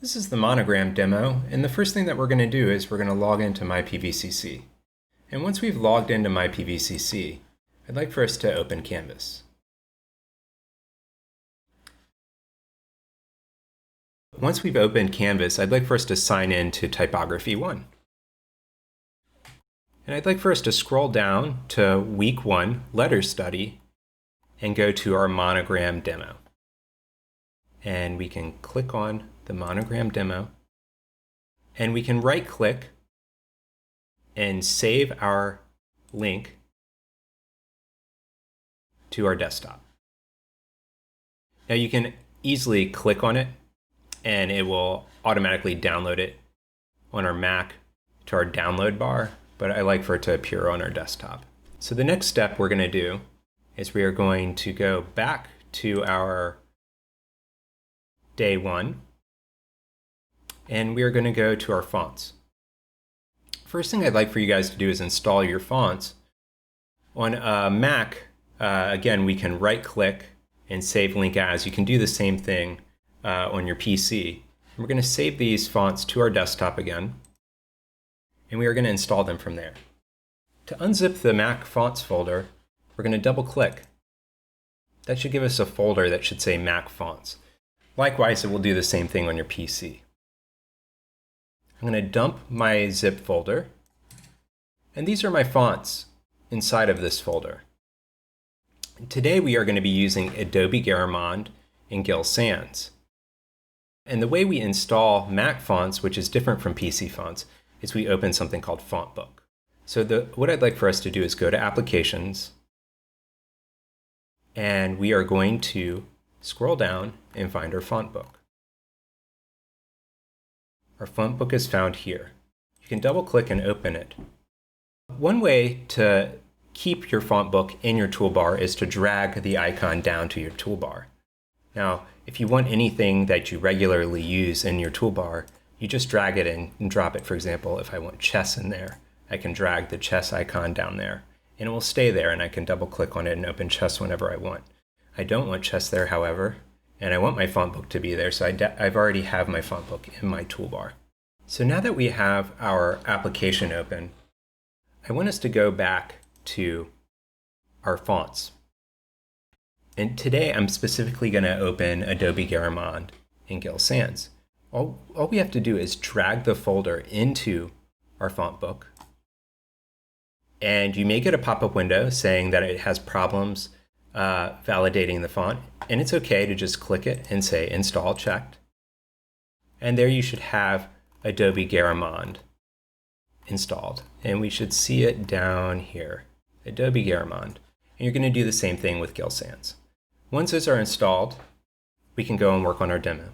This is the Monogram demo, and the first thing that we're going to do is we're going to log into my PVCC. And once we've logged into my PVCC, I'd like for us to open Canvas. Once we've opened Canvas, I'd like for us to sign in to Typography 1. And I'd like for us to scroll down to Week 1, Letter Study, and go to our Monogram Demo. And we can click on the Monogram Demo, and we can right-click and save our link to our desktop. Now you can easily click on it and it will automatically download it on our Mac to our download bar, but I like for it to appear on our desktop. So the next step we're going to do is we are going to go back to our day 1 and we are going to go to our fonts. First thing I'd like for you guys to do is install your fonts. On a Mac, again, we can right-click and save link as. You can do the same thing on your PC. We're going to save these fonts to our desktop again, and we are going to install them from there. To unzip the Mac fonts folder, we're going to double-click. That should give us a folder that should say Mac fonts. Likewise, it will do the same thing on your PC. I'm going to dump my zip folder, and these are my fonts inside of this folder. Today we are going to be using Adobe Garamond and Gill Sans. And the way we install Mac fonts, which is different from PC fonts, is we open something called Font Book. So what I'd like for us to do is go to Applications, and we are going to scroll down and find our Font Book. Our font book is found here. You can double-click and open it. One way to keep your font book in your toolbar is to drag the icon down to your toolbar. Now, if you want anything that you regularly use in your toolbar, you just drag it in and drop it. For example, if I want chess in there, I can drag the chess icon down there, and it will stay there, and I can double-click on it and open chess whenever I want. I don't want chess there, however, and I want my font book to be there, so I've already have my font book in my toolbar. So now that we have our application open, I want us to go back to our fonts. And today I'm specifically going to open Adobe Garamond and Gill Sans. All we have to do is drag the folder into our font book, and you may get a pop-up window saying that it has problems validating the font, and it's okay to just click it and say install checked. And there you should have Adobe Garamond installed, and we should see it down here, Adobe Garamond. And you're going to do the same thing with Gill Sans. Once those are installed, we can go and work on our demo.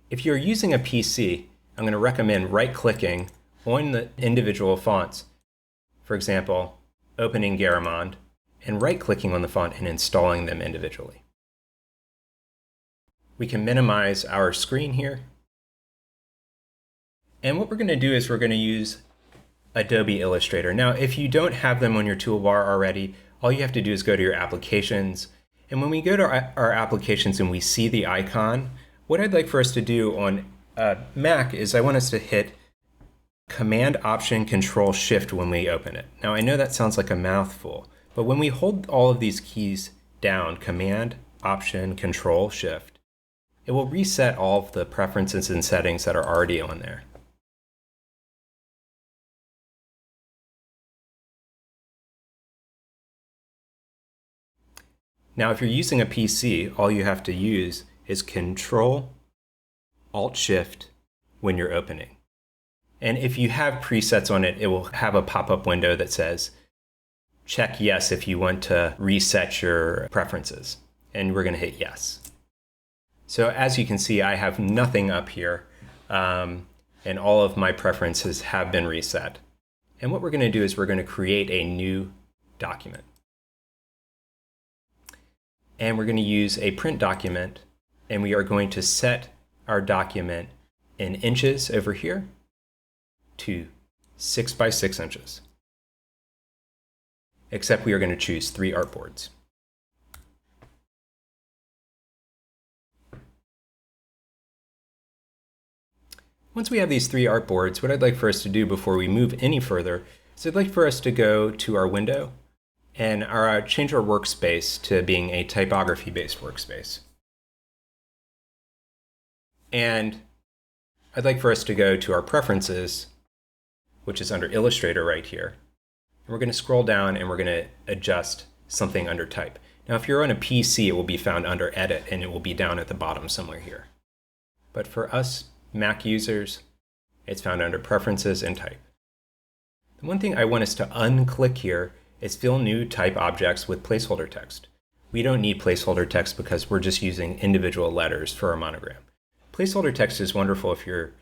If you're using a PC, I'm going to recommend right-clicking on the individual fonts. For example, opening Garamond and right-clicking on the font and installing them individually. We can minimize our screen here. And what we're going to do is we're going to use Adobe Illustrator. Now, if you don't have them on your toolbar already, all you have to do is go to your applications. And when we go to our applications and we see the icon, what I'd like for us to do on Mac is I want us to hit Command Option Control Shift when we open it. Now I know that sounds like a mouthful, but when we hold all of these keys down, Command Option Control Shift, it will reset all of the preferences and settings that are already on there. Now if you're using a PC, all you have to use is Control Alt Shift when you're opening. And if you have presets on it, it will have a pop-up window that says, check yes if you want to reset your preferences. And we're going to hit yes. So as you can see, I have nothing up here, and all of my preferences have been reset. And what we're going to do is we're going to create a new document. And we're going to use a print document, and we are going to set our document in inches over here to 6 by 6 inches. Except we are going to choose 3 artboards. Once we have these three artboards, what I'd like for us to do before we move any further is I'd like for us to go to our window and change our workspace to being a typography-based workspace. And I'd like for us to go to our preferences, which is under Illustrator right here. And we're going to scroll down and we're going to adjust something under type. Now, if you're on a PC, it will be found under Edit and it will be down at the bottom somewhere here. But for us Mac users, it's found under Preferences and Type. The one thing I want us to unclick here is Fill New Type Objects with Placeholder Text. We don't need placeholder text because we're just using individual letters for our monogram. Placeholder text is wonderful if you're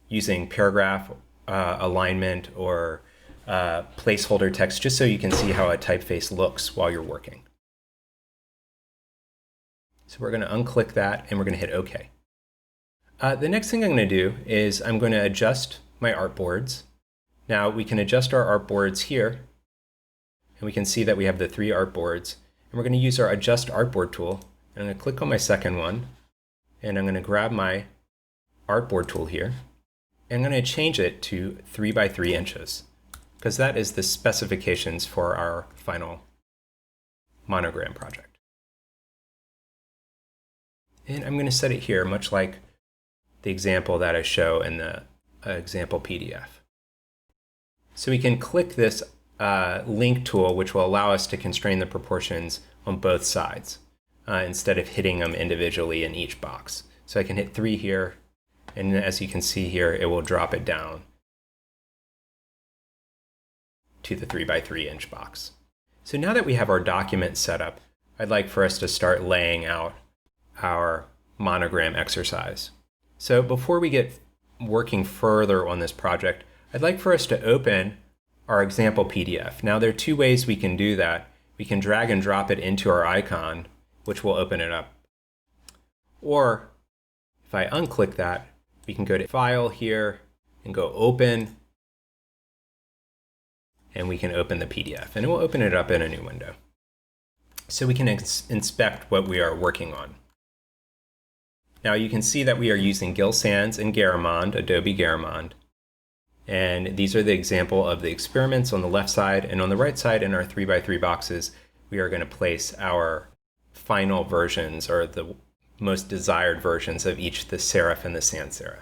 using paragraph alignment or placeholder text, just so you can see how a typeface looks while you're working. So we're going to unclick that and we're going to hit OK. The next thing I'm going to do is I'm going to adjust my artboards. Now we can adjust our artboards here, and we can see that we have the three artboards. And we're going to use our Adjust Artboard tool. And I'm going to click on my second one, and I'm going to grab my artboard tool here, and I'm going to change it to 3 by 3 inches, because that is the specifications for our final monogram project. And I'm going to set it here, much like the example that I show in the example PDF. So we can click this link tool, which will allow us to constrain the proportions on both sides instead of hitting them individually in each box. So I can hit 3 here, and as you can see here, it will drop it down to the 3 by 3 inch box. So now that we have our document set up, I'd like for us to start laying out our monogram exercise. So before we get working further on this project, I'd like for us to open our example PDF. Now there are two ways we can do that. We can drag and drop it into our icon, which will open it up. Or if I unclick that, we can go to File here and go Open, and we can open the PDF, and it will open it up in a new window. So we can inspect what we are working on. Now you can see that we are using Gill Sans and Garamond, Adobe Garamond. And these are the example of the experiments on the left side, and on the right side in our 3 by 3 boxes, we are going to place our final versions, or the most desired versions of each, the serif and the sans serif.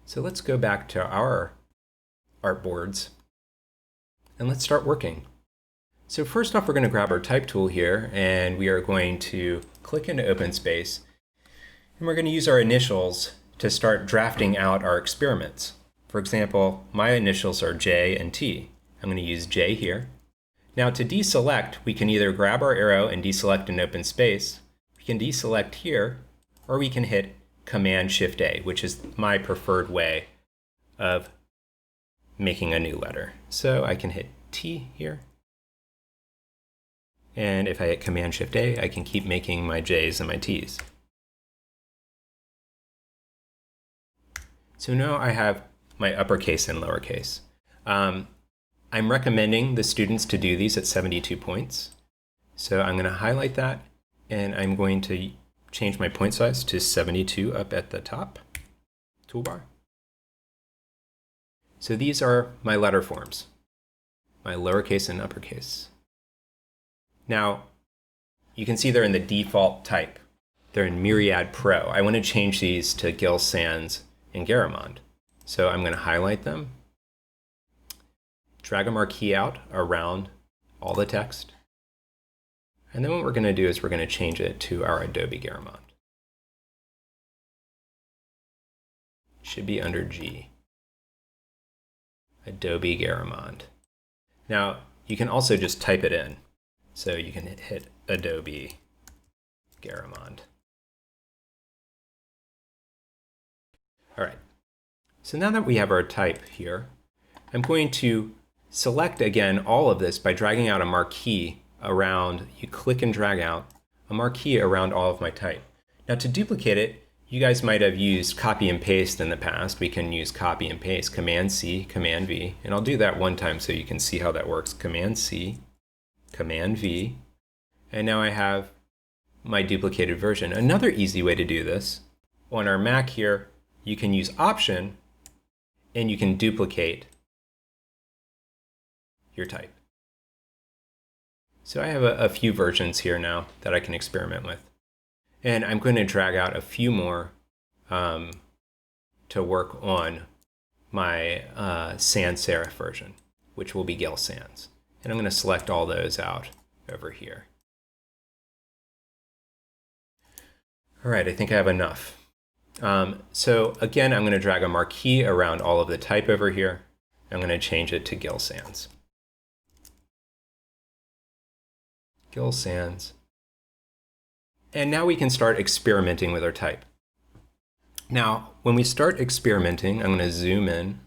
So let's go back to our artboards and let's start working. So first off, we're going to grab our type tool here, and we are going to click into open space, and we're going to use our initials to start drafting out our experiments. For example, my initials are J and T. I'm going to use J here. Now to deselect, we can either grab our arrow and deselect an open space, we can deselect here, or we can hit Command-Shift-A, which is my preferred way of making a new letter. So I can hit T here. And if I hit Command-Shift-A, I can keep making my J's and my T's. So now I have my uppercase and lowercase. I'm recommending the students to do these at 72 points. So I'm going to highlight that, and I'm going to change my point size to 72 up at the top toolbar. So these are my letter forms, my lowercase and uppercase. Now, you can see they're in the default type. They're in Myriad Pro. I want to change these to Gill Sans and Garamond. So I'm going to highlight them, drag a marquee out around all the text, and then what we're going to do is we're going to change it to our Adobe Garamond. Should be under G. Adobe Garamond. Now, you can also just type it in. So you can hit Adobe Garamond. All right. So now that we have our type here, I'm going to select again all of this by dragging out a marquee around. You click and drag out a marquee around all of my type. Now to duplicate it, you guys might have used copy and paste in the past. We can use copy and paste, Command-C, Command-V, and I'll do that one time so you can see how that works. Command-C, Command-V, and now I have my duplicated version. Another easy way to do this, on our Mac here, you can use Option and you can duplicate your type. So I have a few versions here now that I can experiment with. And I'm going to drag out a few more to work on my sans serif version, which will be Gill Sans. And I'm going to select all those out over here. All right, I think I have enough. So again, I'm going to drag a marquee around all of the type over here. I'm going to change it to Gill Sans. Gill Sans. And now we can start experimenting with our type. Now, when we start experimenting, I'm going to zoom in,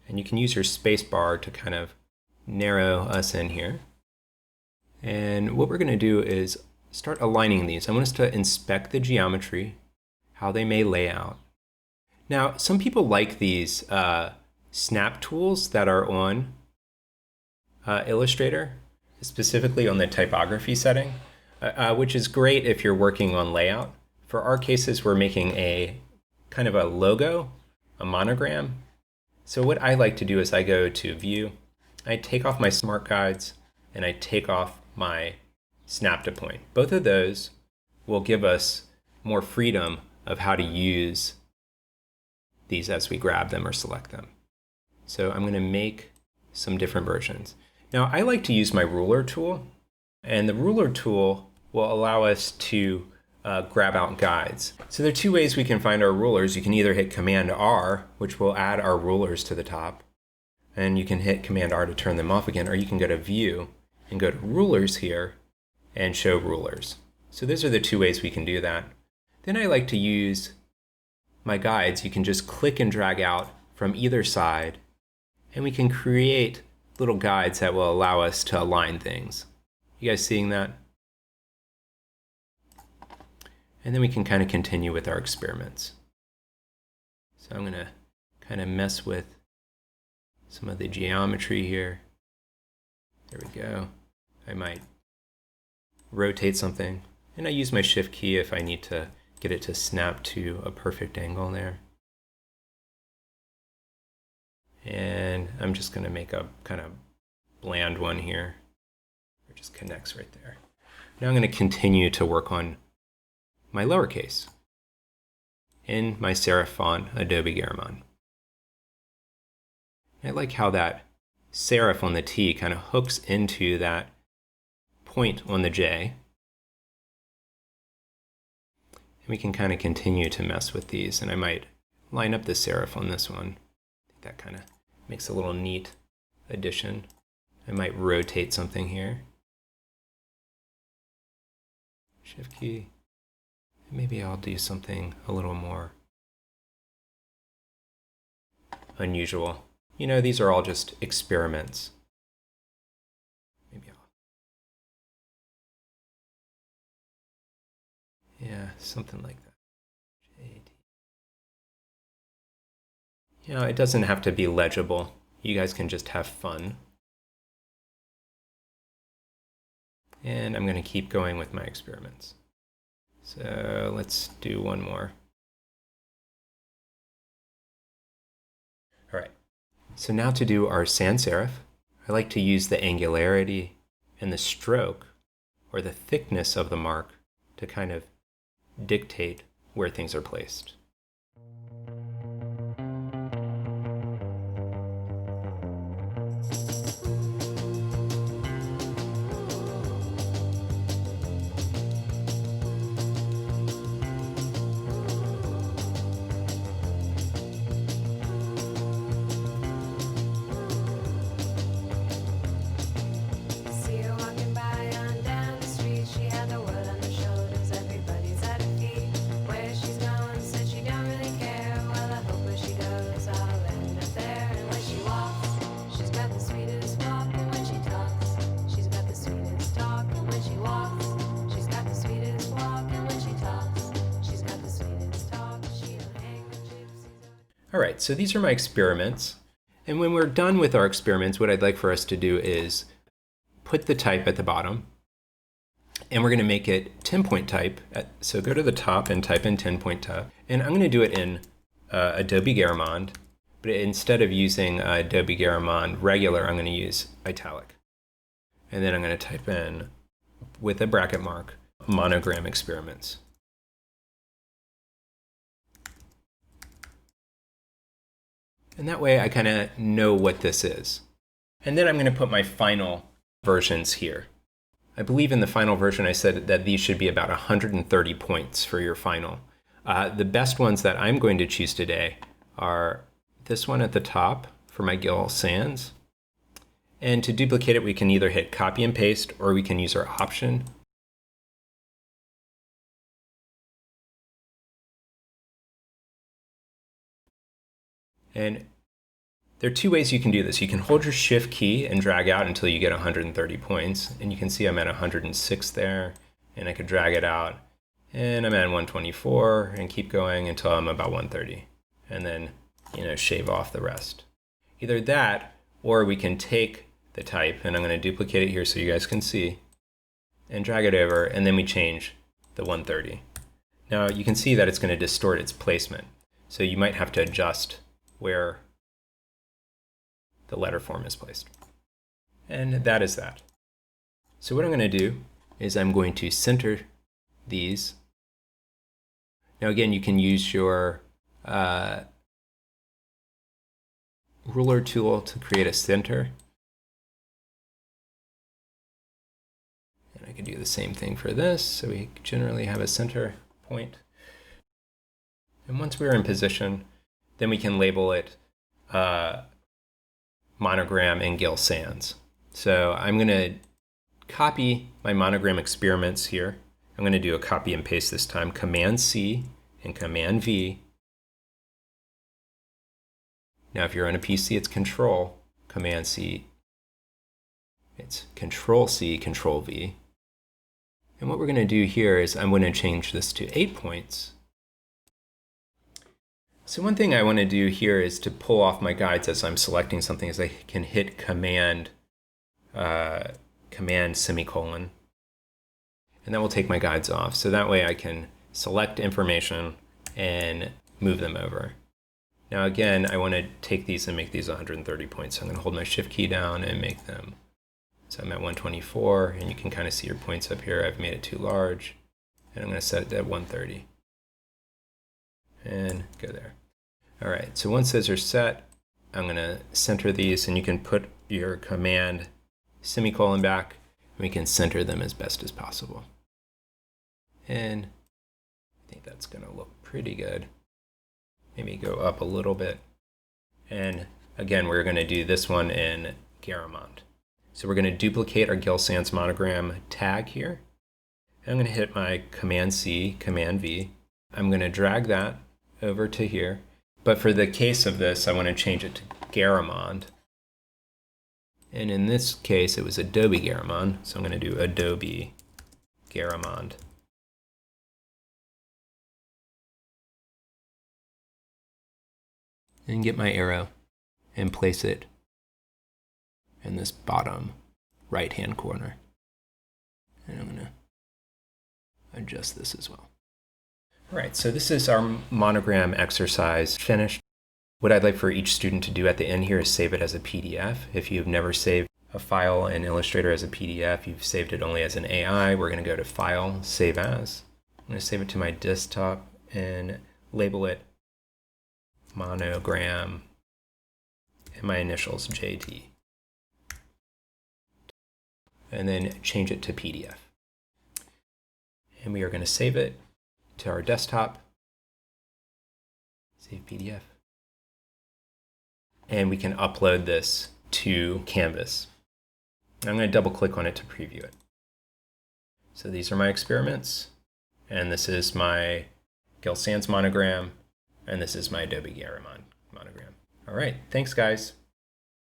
and you can use your space bar to kind of narrow us in here. And what we're going to do is start aligning these. I want us to inspect the geometry, how they may lay out. Now, some people like these snap tools that are on Illustrator, specifically on the typography setting, which is great if you're working on layout. For our cases, we're making a kind of a logo, a monogram. So what I like to do is I go to View, I take off my Smart Guides, and I take off my Snap to Point. Both of those will give us more freedom of how to use these as we grab them or select them. So I'm going to make some different versions. Now I like to use my ruler tool, and the ruler tool will allow us to grab out guides. So there are two ways we can find our rulers. You can either hit Command R, which will add our rulers to the top, and you can hit Command R to turn them off again, or you can go to View and go to Rulers here and show rulers. So those are the two ways we can do that. Then I like to use my guides. You can just click and drag out from either side, and we can create little guides that will allow us to align things. You guys seeing that? And then we can kind of continue with our experiments. So I'm going to kind of mess with some of the geometry here. There we go. I might rotate something, and I use my Shift key if I need to get it to snap to a perfect angle there. And I'm just going to make a kind of bland one here. It just connects right there. Now I'm going to continue to work on my lowercase in my serif font, Adobe Garamond. I like how that serif on the T kind of hooks into that point on the J. And we can kind of continue to mess with these, and I might line up the serif on this one. I think that kind of makes a little neat addition. I might rotate something here. Shift key. Maybe I'll do something a little more unusual. You know, these are all just experiments. Maybe yeah, something like that. You know, it doesn't have to be legible. You guys can just have fun. And I'm going to keep going with my experiments. So let's do one more. All right. So now to do our sans serif, I like to use the angularity and the stroke, or the thickness of the mark, to kind of dictate where things are placed. All right, so these are my experiments. And when we're done with our experiments, what I'd like for us to do is put the type at the bottom. And we're going to make it 10-point type. So go to the top and type in 10-point type. And I'm going to do it in Adobe Garamond, but instead of using Adobe Garamond regular, I'm going to use italic. And then I'm going to type in, with a bracket mark, Monogram Experiments. And that way I kind of know what this is. And then I'm going to put my final versions here. I believe in the final version I said that these should be about 130 points for your final. The best ones that I'm going to choose today are this one at the top for my Gill Sans. And to duplicate it, we can either hit copy and paste, or we can use our option. And there are two ways you can do this. You can hold your shift key and drag out until you get 130 points. And you can see I'm at 106 there, and I could drag it out. And I'm at 124 and keep going until I'm about 130. And then, shave off the rest. Either that, or we can take the type, and I'm going to duplicate it here so you guys can see, and drag it over, and then we change the 130. Now you can see that it's going to distort its placement. So you might have to adjust where the letter form is placed. And that is that. So what I'm going to do is I'm going to center these. Now again, you can use your ruler tool to create a center. And I could do the same thing for this. So we generally have a center point. And once we're in position, then we can label it Monogram and Gill Sans. So I'm going to copy my Monogram Experiments here. I'm going to do a copy and paste this time, Command C and Command V. Now if you're on a PC, it's Control, Command C. It's Control C, Control V. And what we're going to do here is I'm going to change this to 8 points. So one thing I want to do here is to pull off my guides as I'm selecting something, is I can hit Command semicolon, and that will take my guides off. So that way I can select information and move them over. Now again, I want to take these and make these 130 points. So I'm going to hold my shift key down and make them. So I'm at 124, and you can kind of see your points up here. I've made it too large, and I'm going to set it at 130. And go there. All right, so once those are set, I'm going to center these, and you can put your command semicolon back, and we can center them as best as possible. And I think that's going to look pretty good. Maybe go up a little bit. And again, we're going to do this one in Garamond. So we're going to duplicate our Gill Sans Monogram tag here. I'm going to hit my Command C, Command V. I'm going to drag that over to here. But for the case of this, I want to change it to Garamond. And in this case, it was Adobe Garamond. So I'm going to do Adobe Garamond. And get my arrow and place it in this bottom right-hand corner. And I'm going to adjust this as well. All right, so this is our monogram exercise finished. What I'd like for each student to do at the end here is save it as a PDF. If you've never saved a file in Illustrator as a PDF, you've saved it only as an AI, we're going to go to File, Save As. I'm going to save it to my desktop and label it Monogram and my initials JT. And then change it to PDF. And we are going to save it to our desktop. Save PDF. And we can upload this to Canvas. I'm going to double click on it to preview it. So these are my experiments, and this is my Gill Sans monogram, and this is my Adobe Garamond monogram. All right, thanks guys.